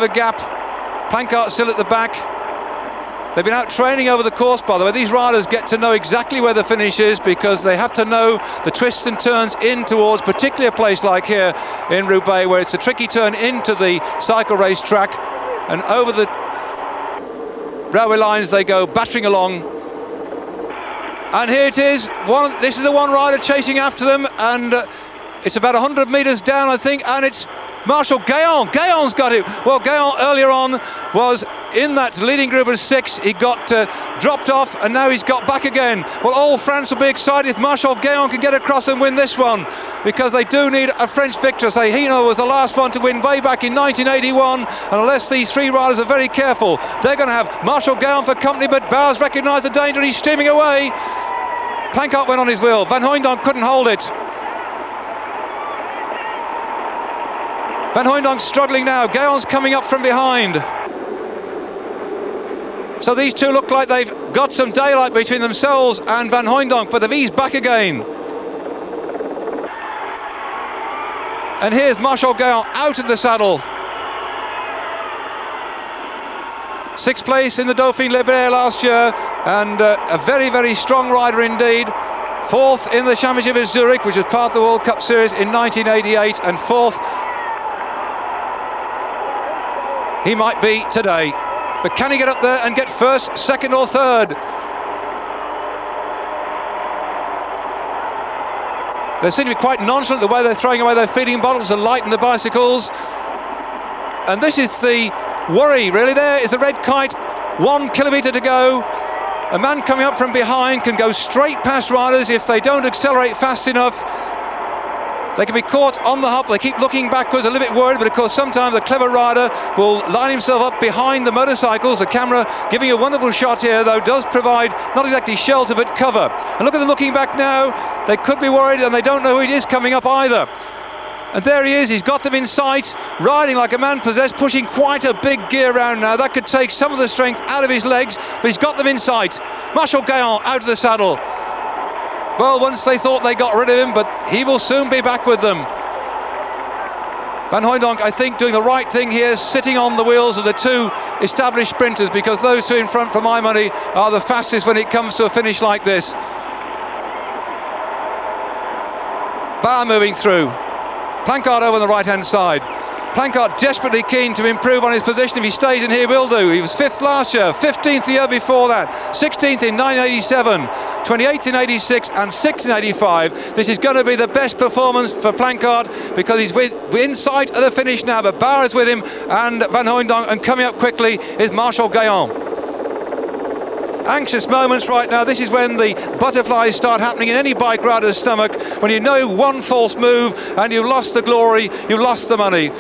of a gap. Plancart still at the back. They've been out training over the course, by the way. These riders get to know exactly where the finish is because they have to know the twists and turns in towards, particularly a place like here in Roubaix, where it's a tricky turn into the cycle race track, and over the railway lines they go battering along. And here it is. This is the one rider chasing after them, and it's about 100 metres down, I think, and it's Marshal Gaillon. Gaillon's got it. Well, Gaillon earlier on was in that leading group of 6. He got dropped off, and now he's got back again. Well, all France will be excited if Marshal Gaillon can get across and win this one, because they do need a French victor. Say, Hino was the last one to win way back in 1981, and unless these 3 riders are very careful, they're going to have Marshal Gaillon for company, but Bowers recognised the danger and he's steaming away. Plancart went on his wheel. Van Hooijdonk couldn't hold it. Van Hooijdonk's struggling now. Gaillon's coming up from behind. So these two look like they've got some daylight between themselves and Van Hooijdonk, but they've eased back again. And here's Marshal Gaillon out of the saddle. 6th place in the Dauphiné Libéré last year, and a very, very strong rider indeed. 4th in the Championship of Zurich, which was part of the World Cup Series in 1988, and 4th he might be today. But can he get up there and get 1st, 2nd or 3rd? They seem to be quite nonchalant the way they're throwing away their feeding bottles to lighten the bicycles. And this is the worry, really. There is a red kite, 1 kilometre to go. A man coming up from behind can go straight past riders if they don't accelerate fast enough. They can be caught on the hop. They keep looking backwards, a little bit worried, but of course sometimes a clever rider will line himself up behind the motorcycles. The camera giving a wonderful shot here, though, does provide not exactly shelter but cover. And look at them looking back now. They could be worried, and they don't know who it is coming up either. And there he is, he's got them in sight, riding like a man possessed, pushing quite a big gear round now. That could take some of the strength out of his legs, but he's got them in sight. Marshal Gaillon out of the saddle. Well, once they thought they got rid of him, but he will soon be back with them. Van Hooijdonk, I think, doing the right thing here, sitting on the wheels of the 2 established sprinters, because those 2 in front, for my money, are the fastest when it comes to a finish like this. Bauer moving through. Plancart over on the right-hand side. Plancart desperately keen to improve on his position. If he stays in here, will do. He was 5th last year, 15th the year before that, 16th in 1987, 28th in 86 and 6th in 85. This is going to be the best performance for Plancart because he's in sight of the finish now, but Bauer is with him and Van Hooijdonk, and coming up quickly is Marshal Gaillon. Anxious moments right now. This is when the butterflies start happening in any bike rider's stomach, when you know one false move and you've lost the glory, you've lost the money.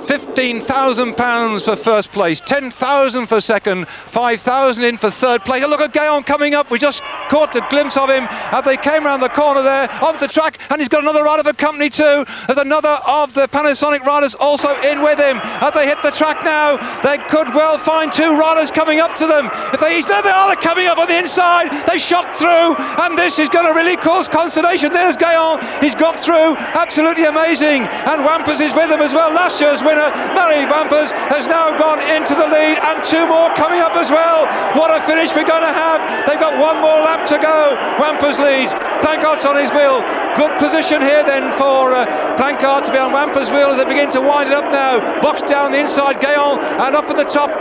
£15,000 for 1st place, 10,000 for 2nd, 5,000 in for 3rd place. And look at Gaillon coming up. We just caught a glimpse of him as they came around the corner there onto the track, and he's got another rider for company too. There's another of the Panasonic riders also in with him. As they hit the track now, they could well find 2 riders coming up to them. If they there they are, they're coming up on the inside. They shot through, and this is going to really cause consternation. There's Gaillon. He's got through. Absolutely amazing. And Wampers is with him as well. Last year's winner, Mary Wampers, has now gone into the lead, and 2 more coming up as well. What a finish we're going to have. They've got 1 more lap to go. Wampers leads. Plancart's on his wheel. Good position here then for Plancart to be on Wampers' wheel as they begin to wind it up now. Boxed down the inside, Gaillon, and up at the top,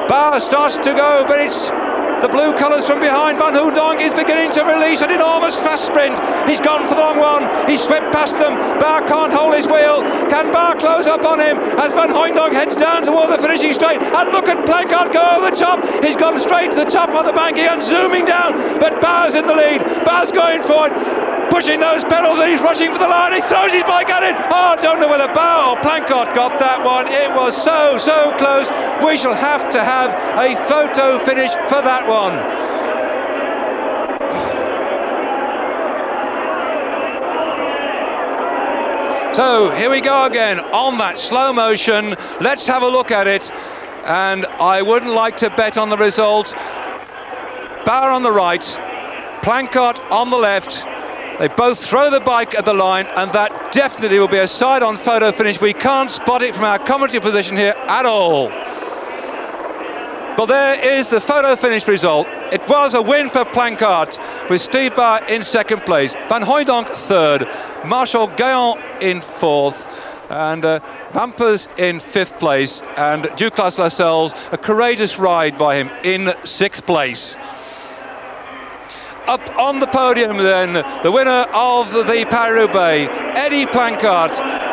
Bauer starts to go, but it's the blue colours from behind. Van Hooijdonk is beginning to release an enormous fast sprint. He's gone for the long one. He's swept past them. Bauer can't hold his wheel. Can Bauer close up on him as Van Hooijdonk heads down towards the finishing straight? And look at Plancart go over the top. He's gone straight to the top of the banking and zooming down. But Bauer's in the lead. Bauer's going for it, pushing those pedals, and he's rushing for the line. He throws his bike at it. Oh, I don't know whether Bauer or Plancart got that one. It was so close. We shall have to have a photo finish for that one. So here we go again on that slow motion. Let's have a look at it, and I wouldn't like to bet on the result. Bauer on the right, Plancart on the left. They both throw the bike at the line, and that definitely will be a side-on photo finish. We can't spot it from our commentary position here at all. Well, there is the photo finish result. It was a win for Planckaert, with Steve Barr in second place, Van Hooijdonk third, Marshal Gaillon in fourth, and Vampers in fifth place, and Duclas Lascelles, a courageous ride by him, in sixth place. Up on the podium then, the winner of the Paris-Roubaix, Eddie Planckaert.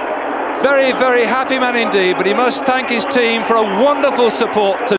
Very, very happy man indeed, but he must thank his team for a wonderful support today.